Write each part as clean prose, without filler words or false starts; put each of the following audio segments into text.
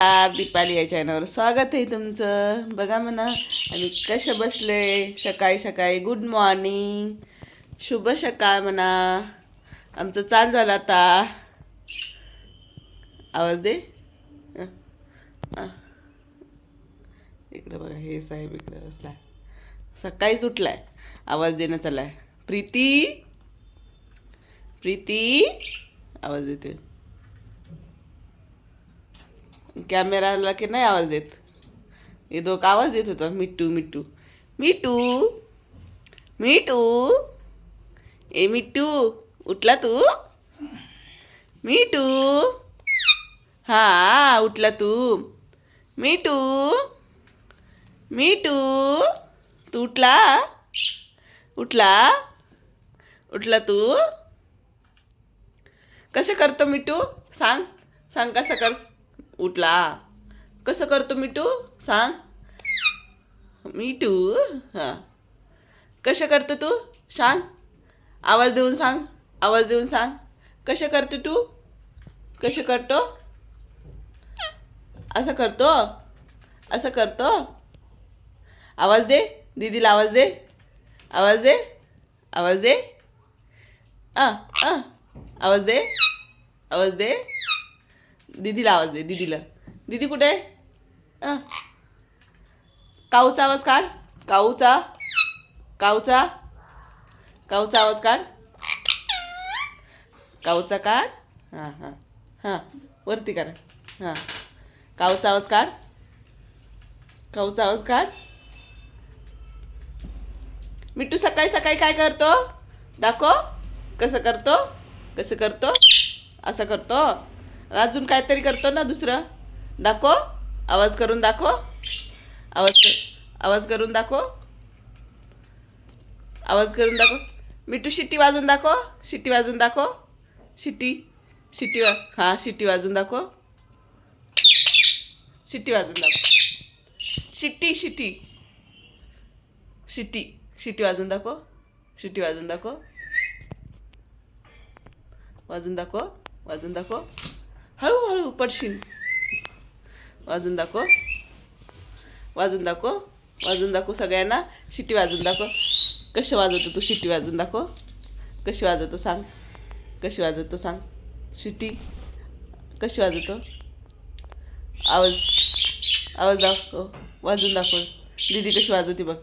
दीपाली या चॅनलवर स्वागत आहे तुमचं. बघा म्हणा आम्ही कसे बसले सकाळी सकाळी. गुड मॉर्निंग, शुभ सकाळ म्हणा. आमचं चाल झालं आता. आवाज दे. इकडं बघा, हे साहेब इकडे बसलाय, सकाळीच उठलाय, आवाज देणं चाललाय. प्रीती, प्रीती आवाज देते. कॅमेराला की नाही आवाज देत. हे दोघ आवाज देत होता, मिट्टू मिट्टू मिट्टू मिट्टू. ए मिट्टू, उठला तू? मिट्टू, हा उठला तू? मिट्टू, मिट्टू तू उठला? उठला? उठला तू? कसं करतो मिट्टू? सांग सांग, कसं कर? उठला कसं करतो मिट्टू? सांग मिट्टू. हां, कसं करतो तू? सांग, आवाज देऊन सांग, आवाज देऊन सांग. कसं करतो तू? कसं करतो? असं करतो, असं करतो. आवाज दे, दीदीला आवाज दे, आवाज दे, आवाज दे. आवाज दे, आवाज दे. दीदीला आवाज दे, दीदीला. दीदी कुठे? काऊचा आवाज काढ. काऊचा, काऊचा, काऊचा आवाज काढ. काऊचा काढ. हां हां हां, वरती करा. हां, काऊचा आवाज काढ. काऊचा आवाज काढ. मिट्टू सकाळी सकाळी काय करतो? दाखव कसं करतो. कसं करतो? असं करतो. अजून काहीतरी करतो ना दुसरं. दाखव, आवाज करून दाखव. आवाज करून दाखव. आवाज करून दाखव. मिट्टू शिट्टी वाजून दाखव. शिट्टी वाजून दाखव. शिट्टी, शिट्टी हां, शिट्टी वाजून दाखव. शिट्टी वाजून दाखव. शिट्टी, शिट्टी, शिट्टी, शिट्टी वाजून दाखव. शिट्टी वाजून दाखव. वाजून दाखव. वाजून दाखव. हळूहळू पडशील. वाजून दाखव. वाजून दाखव. वाजून दाखव सगळ्यांना. शिट्टी वाजून दाखव. कशी वाजवतो तू? शिट्टी वाजून दाखव. कशी वाजवतो सांग. कशी वाजवतो सांग. शिट्टी कशी वाजवतो? आवाज, आवाज दाखव. वाजून दाखव. दीदी कशी वाजवते बघ.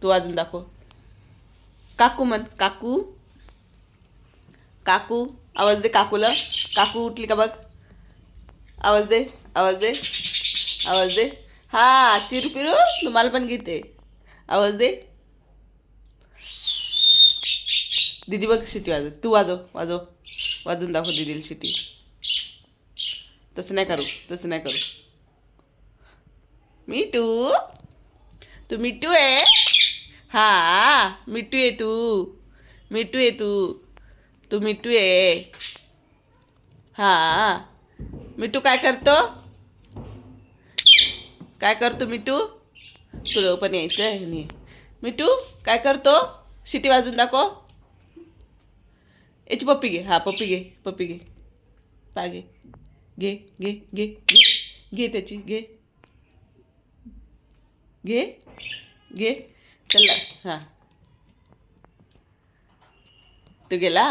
तू वाजून दाखव. काकू म्हण. काकू, काकू आवाज दे काकूला. काकू उठली का बघ. आवाज दे, आवाज दे, आवाज दे. हां, चिरू पिरू तुम्हाला पण घेते. आवाज दे. दीदी बघ शिटी वाजव. तू वाजव, वाजव. वाजून दाखव दीदीला शिटी. तसं नाही करू, तसं नाही करू. मिट्टू, तू मिट्टू आहे? हां, मिट्टू आहे तू. मिट्टू आहे तू. तू मिट्टू आहे. हां, मिट्टू काय करतो? काय करतो मिट्टू? तुला पण यायचं आहे नाही. मिट्टू काय करतो? शिटी वाजून दाखव. याची पप्पी घे. हां, पप्पी घे, पप्पी घे. पाय घे, घे घे घे घे. घे त्याची, घे घे घे. चला. हां, तू गेला.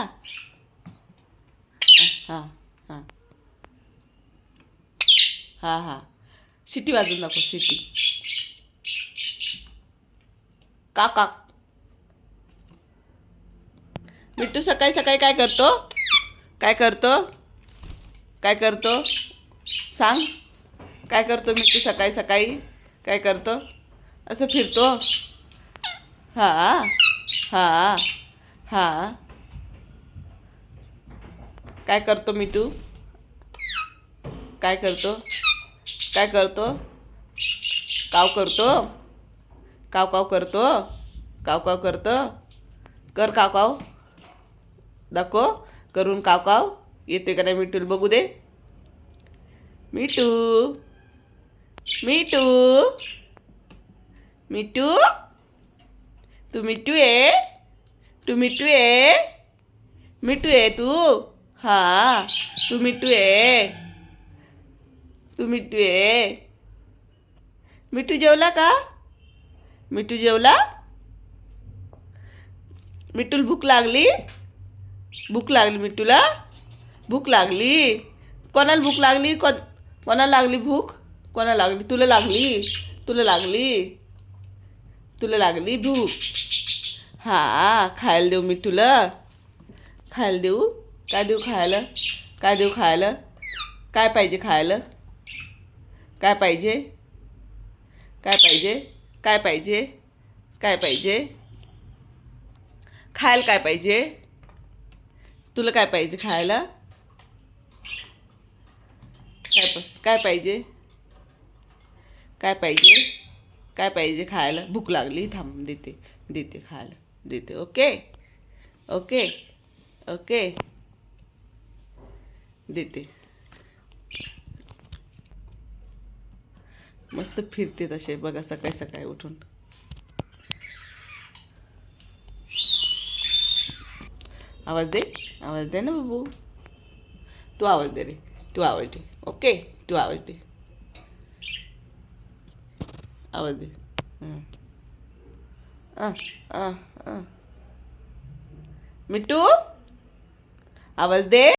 हां हां हां हां, शिटी वाजून दाखव. शिटी. काका. मिट्टू सकाळी सकाळी काय करतो? काय करतो? काय करतो सांग. काय करतो मिट्टू सकाळी सकाळी? काय करतो? असं फिरतो. हां हां हां, काय करतो मिट्टू? काय करतो? काय करतो? काव करतो. काव काव करतो. काव काव करतो. कर काव काव. दाखव करून काव काव. येते का नाही मिट्टूला बघू दे. मिट्टू, मिट्टू, मिट्टू तू मिट्टू आहे? तू मिट्टू आहे? मिट्टू आहे तू? हां, तू मिट्टू आहे. तू मिठू आहे. मिठू जेवला का? मिठू जेवला? मिठूला भूक लागली? भूक लागली मिठूला? भूक लागली? कोणाला भूक लागली? कोणाला लागली भूक? कोणाला लागली? तुला लागली? तुला लागली? तुला लागली भूक? हां, खायला देऊ मिठूला? खायला देऊ? काय देऊ खायला? काय देऊ खायला? काय पाहिजे खायला? काय पाहिजे? काय पाहिजे? काय पाहिजे? काय पाहिजे? खायला काय पाहिजे? तुला काय पाहिजे खायला? काय पाहिजे? काय पाहिजे? काय पाहिजे खायला? भूक लागली, थांब देते, देते खायला, देते. ओके ओके ओके, देते. मस्त फिरते तसे बघा सकाळी सकाळी उठून. आवाज दे, आवाज दे ना बाबू. तू आवाज दे रे, तू आवाज दे. ओके, तू आवाज दे, आवाज दे. मिठू आवाज दे.